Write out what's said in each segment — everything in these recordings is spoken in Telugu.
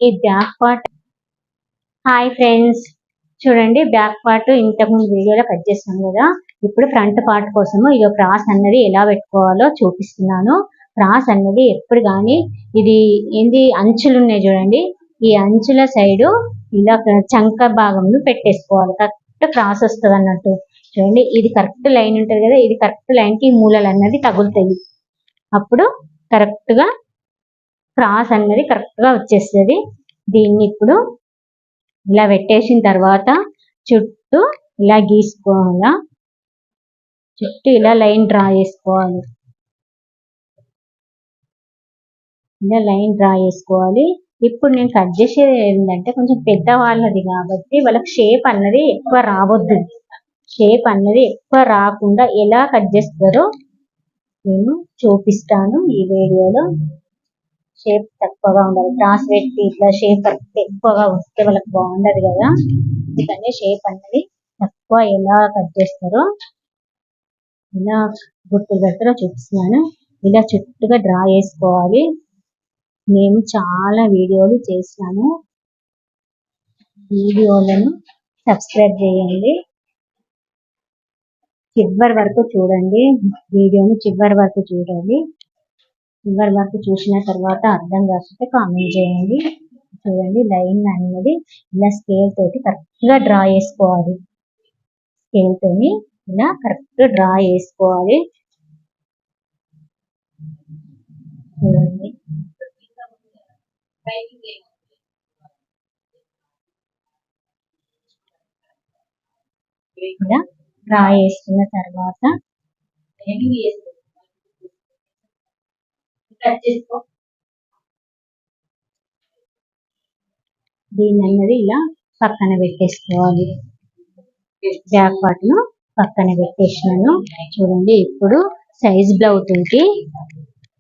ఈ బ్యాక్ పార్ట్. హాయ్ ఫ్రెండ్స్, చూడండి బ్యాక్ పార్ట్ ఇంతకుముందు వీడియోలో కట్ చేస్తాను కదా. ఇప్పుడు ఫ్రంట్ పార్ట్ కోసము ఇక క్రాస్ అన్నది ఎలా పెట్టుకోవాలో చూపిస్తున్నాను. క్రాస్ అన్నది ఎప్పుడు కానీ ఇది ఏంది అంచులు ఉన్నాయి చూడండి, ఈ అంచుల సైడు ఇలా చంక భాగంలో పెట్టేసుకోవాలి. కరెక్ట్ క్రాస్ వస్తుంది అన్నట్టు. చూడండి ఇది కరెక్ట్ లైన్ ఉంటుంది కదా, ఇది కరెక్ట్ లైన్ కి మూలలు అన్నది తగులుతాయి. అప్పుడు కరెక్ట్ గా క్రాస్ అన్నది కరెక్ట్ గా వచ్చేస్తుంది. దీన్ని ఇప్పుడు ఇలా పెట్టేసిన తర్వాత చుట్టూ ఇలా గీసుకోవాలా, చుట్టూ ఇలా లైన్ డ్రా చేసుకోవాలి. ఇలా లైన్ డ్రా చేసుకోవాలి. ఇప్పుడు నేను కట్ చేసేది ఏంటంటే కొంచెం పెద్ద వాళ్ళది కాబట్టి వాళ్ళకి షేప్ అన్నది ఎక్కువ రావద్దు. షేప్ అన్నది ఎక్కువ రాకుండా ఎలా కట్ చేస్తారో నేను చూపిస్తాను ఈ వీడియోలో. షేప్ తక్కువగా ఉండాలి, క్రాస్ పెట్టి ఇట్లా షేప్ కరెక్ట్ ఎక్కువగా వస్తే వాళ్ళకి బాగుండదు కదా. అందుకని షేప్ అన్నది తక్కువ ఎలా కట్ చేస్తారో, ఇలా గుర్తులు పెడతారో చూపిస్తున్నాను. ఇలా చుట్టూగా డ్రా చేసుకోవాలి. నేను చాలా వీడియోలు చేసినాను, వీడియోలను సబ్స్క్రైబ్ చేయండి, చివరి వరకు చూడండి, వీడియోని చివరి వరకు చూడండి. చివరి వరకు చూసిన తర్వాత అర్థం కాకపోతే కామెంట్ చేయండి. చూడండి లైన్ అనేది ఇలా స్కేల్ తోటి కరెక్ట్ గా డ్రా చేసుకోవాలి. స్కేల్ తోని ఇలా కరెక్ట్ డ్రా చేసుకోవాలి. చూడండి ఇలా డ్రా చేసుకున్న తర్వాత దీన్ని అన్నది ఇలా పక్కన పెట్టేసుకోవాలి. బ్యాక్ పార్ట్ ను పక్కన పెట్టేసినాను. చూడండి ఇప్పుడు సైజ్ బ్లౌజ్ కి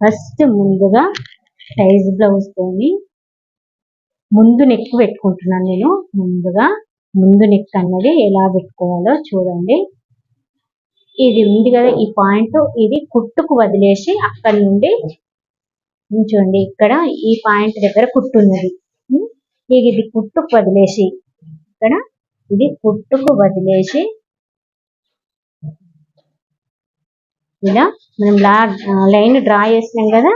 ఫస్ట్ ముందుగా సైజ్ బ్లౌజ్ తోని ముందు నెక్ పెట్టుకుంటున్నాను. నేను ముందుగా ముందు నెక్ అన్నది ఎలా పెట్టుకోవాలో చూడండి. ఇది ఉంది కదా ఈ పాయింట్, ఇది కుట్టుకు వదిలేసి అక్కడి నుండి చూడండి ఇక్కడ ఈ పాయింట్ దగ్గర కుట్టు ఉన్నది. ఇది కుట్టుకు వదిలేసి ఇక్కడ ఇది కుట్టుకు వదిలేసి ఇలా మనం లైన్ డ్రా చేసినాం కదా,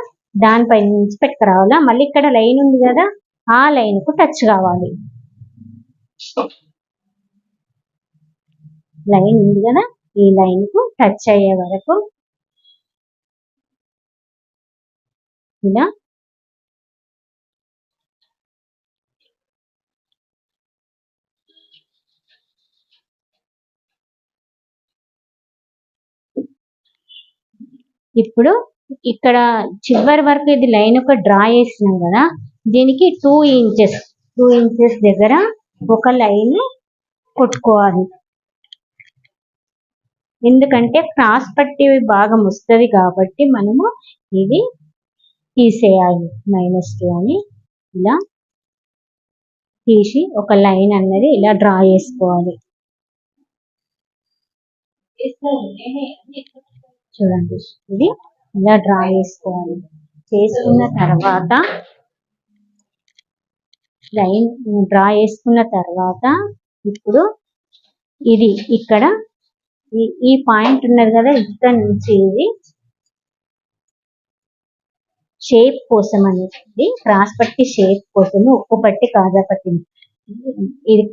దానిపై నుంచి పెట్టుకురావాలా. మళ్ళీ ఇక్కడ లైన్ ఉంది కదా, ఆ లైన్ కు టచ్ కావాలి. లైన్ ఉంది కదా, ఈ లైన్ కు టచ్ అయ్యే వరకు ఇలా ఇప్పుడు ఇక్కడ చివరి వరకు ఇది లైన్ ఒక డ్రా చేసినాం కదా, దీనికి 2 ఇంచెస్ దగ్గర ఒక లైన్ కొట్టుకోవాలి. ఎందుకంటే క్రాస్ పట్టి భాగం వస్తుంది కాబట్టి మనము ఇది తీసేయాలి. -2 అని ఇలా తీసి ఒక లైన్ అన్నది ఇలా డ్రా చేసుకోవాలి. చూడండి ఇది ఇలా డ్రా చేసుకోవాలి. చేసుకున్న తర్వాత లైన్ డ్రా చేసుకున్న తర్వాత ఇప్పుడు ఇది ఇక్కడ ఈ పాయింట్ ఉన్నది కదా, ఇక్కడ నుంచి ఇది షేప్ కోసం అనేది, క్రాస్ పట్టి షేప్ కోసము ఉక్కు పట్టి కాజా పట్టిని ఇది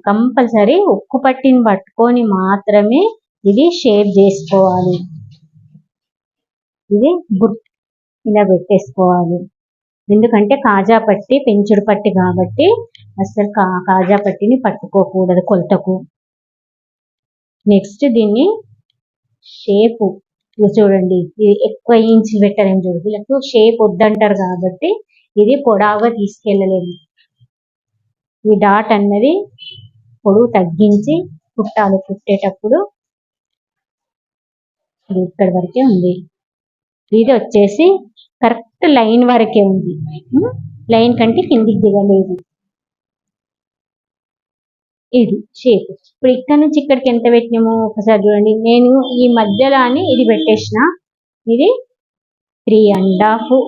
కంపల్సరీ ఉక్కు పట్టిని పట్టుకొని మాత్రమే ఇది షేప్ చేసుకోవాలి. ఇది ఇలా పెట్టేసుకోవాలి. ఎందుకంటే కాజా పట్టి పెంచుడు పట్టి కాబట్టి అసలు కాజా పట్టిని పట్టుకోకూడదు కొలతకు. నెక్స్ట్ దీన్ని షేప్ చూడండి, ఇది ఎక్కువ ఇంచులు పెట్టారని చూడు, వీళ్ళకు షేప్ వద్దంటారు కాబట్టి ఇది పొడవుగా తీసుకెళ్ళలేదు. ఈ డాట్ అన్నది పొడవు తగ్గించి కుట్టాలి. కుట్టేటప్పుడు ఇది ఇక్కడ వరకే ఉంది, ఇది వచ్చేసి కరెక్ట్ లైన్ వరకే ఉంది, లైన్ కంటే కిందికి దిగలేదు. ఇది షేప్. ఇప్పుడు ఇక్కడ నుంచి ఇక్కడికి ఎంత పెట్టినాము ఒకసారి చూడండి. నేను ఈ మధ్యలో అని ఇది పెట్టేసిన, ఇది 3.5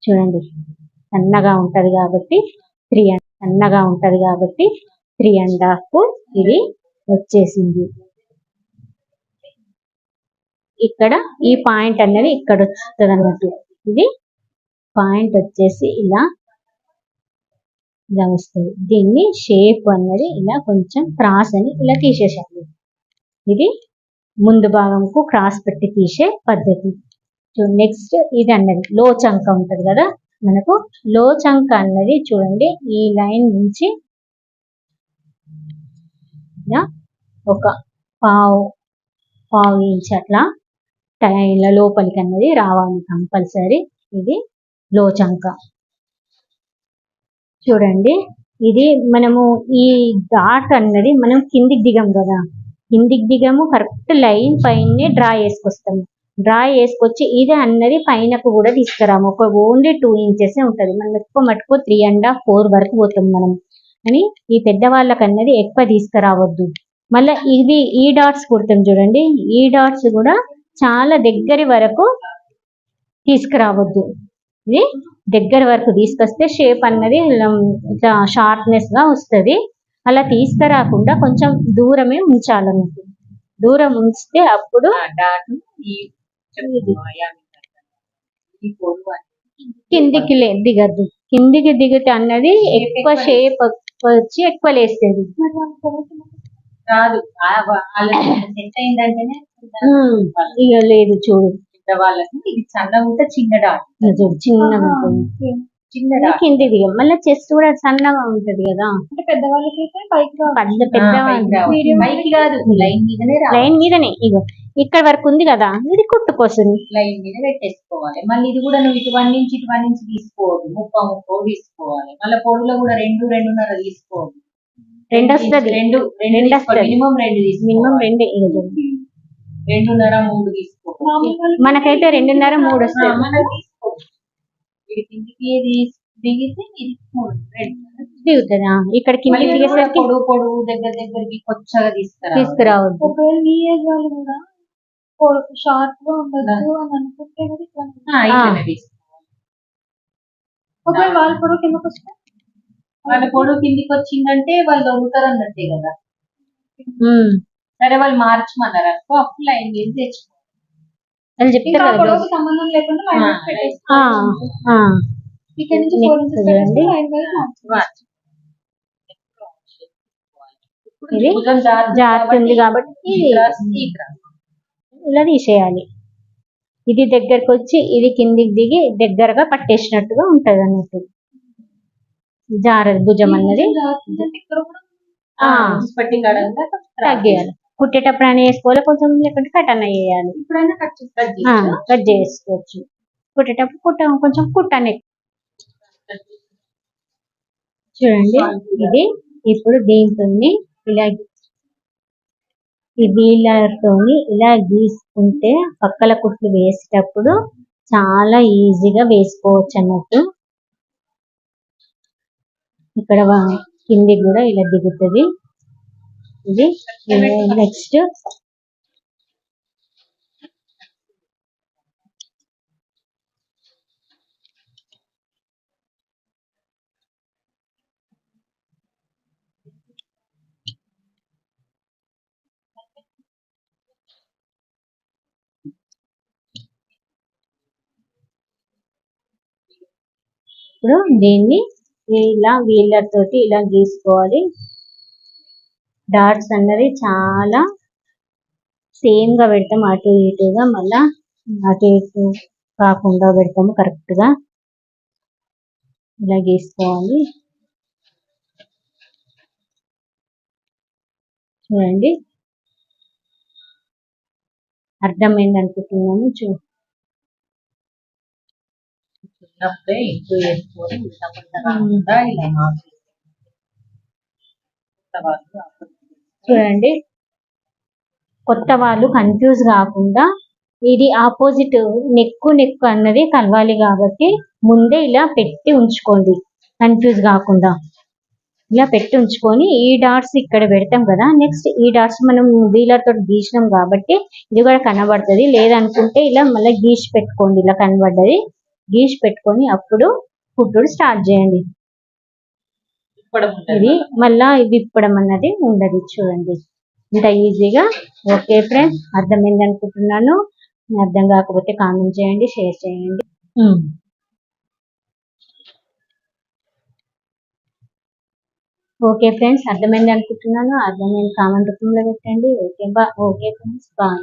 చూడండి సన్నగా ఉంటది కాబట్టి 3.5 ఇది వచ్చేసింది. ఇక్కడ ఈ పాయింట్ అనేది ఇక్కడ వస్తుంది అన్నట్టు. ఇది పాయింట్ వచ్చేసి ఇలా వస్తుంది. దీన్ని షేప్ అన్నది ఇలా కొంచెం క్రాస్ అని ఇలా తీసేసాను. ఇది ముందు భాగంకు క్రాస్ పెట్టి తీసే పద్ధతి. నెక్స్ట్ ఇది అన్నది లో చంక ఉంటది కదా మనకు. లో చంక అన్నది చూడండి ఈ లైన్ నుంచి ఒక పావు ఇంచ్ అట్లా ఇలా లోపలికి అన్నది రావాలి కంపల్సరీ. ఇది లో చంక. చూడండి ఇది మనము ఈ డాట్ అన్నది మనం కిందికి దిగం కదా, కిందికి దిగము, కరెక్ట్ లైన్ పైనే డ్రా చేసుకొస్తాము. డ్రా చేసుకొచ్చి ఇది అన్నది పైనకు కూడా తీసుకురాము. ఒక ఓన్లీ 2 ఇంచెస్ ఉంటది. మనం ఎక్కువ మటుకు 3.5 4 వరకు పోతాం మనం. అని ఈ పెద్దవాళ్ళకి అన్నది ఎక్కువ తీసుకురావద్దు. మళ్ళీ ఇది ఈ డాట్స్ కుడతాం చూడండి, ఈ డాట్స్ కూడా చాలా దగ్గర వరకు తీసుకురావద్దు. ఇది దగ్గర వరకు తీసుకొస్తే షేప్ అన్నది ఇట్లా షార్ప్నెస్ గా వస్తుంది. అలా తీసుకురాకుండా కొంచెం దూరమే ఉంచాలన్నట్టు. దూరం ఉంచితే అప్పుడు కిందికి దిగద్దు. కిందికి దిగితే అన్నది ఎక్కువ షేప్ వచ్చి ఎక్కువ లేస్తుంది. ఇక లేదు చూడు, వాళ్ళకి ఇది సన్నగా ఉంటే చిన్న డాట్, చిన్నగా ఉంటుంది. కింది దిగం. మళ్ళీ చెస్ట్ కూడా సన్నగా ఉంటది కదా. అంటే పెద్దవాళ్ళకి అయితే పైకి కాదు, లైన్ మీదనే. ఇగో ఇక్కడ వరకు ఉంది కదా, ఇది కుట్టుకోసం లైన్ మీద పెట్టేసుకోవాలి. మళ్ళీ ఇది కూడా నువ్వు ఇటు 1 ఇంచ్ తీసుకోవద్దు, 30 తీసుకోవాలి. మళ్ళీ పొడులో కూడా 2.5 తీసుకోవద్దు. 2 వస్తుంది. 2 మినిమం 2 మినిమం 2 2.5 3 తీసుకోవాలి. మనకైతే 2.5 3 వస్తుంది. దిగితే దిగుతుందా ఇక్కడ కింద దిగేసరికి పొడుగు దగ్గరికి కొచ్చగా తీసుకురావద్దు. ఒకవేళ మీ ఏజ్ వాళ్ళు కూడా షార్ప్ గా ఉండదు అని అనుకుంటే ఒకవేళ వాళ్ళ పొడవు కిందకి వస్తే, వాళ్ళ పొడవు కిందికి వచ్చిందంటే వాళ్ళు దొరుకుతారు అన్నట్టే కదా. సరే వాళ్ళు మార్చమన్నారు అనుకో, అప్పుడు లైన్ మీద తెచ్చుకో అని చెప్తారు. సంబంధం లేకుండా ఇక్కడ నుంచి ఇది జాగ్రత్త ఉంది కాబట్టి ఇలా తీసేయాలి. ఇది దగ్గరకు వచ్చి ఇది కిందికి దిగి దగ్గరగా పట్టేసినట్టుగా ఉంటది అన్నట్టు. జారదు భుజం అన్నది తగ్గేయాలి. కుట్టేటప్పుడు అని వేసుకోవాలి కొంచెం, లేకుంటే కట్ అన్న వేయాలి. కట్ చేసుకోవచ్చు. కుట్టేటప్పుడు కొంచెం కుట్టనే. చూడండి ఇది ఇప్పుడు దీంతో ఇలా ఈ వీలర్తోని ఇలా గీసుకుంటే పక్కల కుట్లు వేసేటప్పుడు చాలా ఈజీగా వేసుకోవచ్చు అన్నట్టు. ఇక్కడ కింది కూడా ఇలా దిగుతుంది. ఇది నెక్స్ట్ ఇప్పుడు దీన్ని ఇలా వీలర్ తోటి ఇలా గీసుకోవాలి. డాట్స్ అన్నది చాలా సేమ్ గా పెడతాం, అటు ఇటుగా మళ్ళా అటు ఇటు కాకుండా పెడతాము. కరెక్ట్ గా ఇలా గీసుకోవాలి. చూడండి అర్థమైంది అనుకుంటున్నాను. చూడండి కొత్త వాళ్ళు కన్ఫ్యూజ్ కాకుండా, ఇది ఆపోజిట్ నెక్ అన్నది కలవాలి కాబట్టి ముందే ఇలా పెట్టి ఉంచుకోండి. కన్ఫ్యూజ్ కాకుండా ఇలా పెట్టి ఉంచుకొని ఈ డాట్స్ ఇక్కడ పెడతాం కదా. నెక్స్ట్ ఈ డాట్స్ మనం వీలర్ తోటి గీసినాం కాబట్టి ఇది కూడా కనబడుతుంది. లేదనుకుంటే ఇలా మళ్ళీ గీసి పెట్టుకోండి ఇలా కనబడ్డది. గీసి పెట్టుకొని అప్పుడు కుట్టుడు స్టార్ట్ చేయండి. ఇది మళ్ళా విప్పడం అన్నది ఉండదు. చూడండి ఇంత ఈజీగా. ఓకే ఫ్రెండ్స్, అర్థమైంది అనుకుంటున్నాను. అర్థం కాకపోతే కామెంట్ చేయండి, షేర్ చేయండి. ఓకే ఫ్రెండ్స్, అర్థమైంది అనుకుంటున్నాను. అర్థమైంది కామెంట్ రూపంలో పెట్టండి. Okay friends, bye.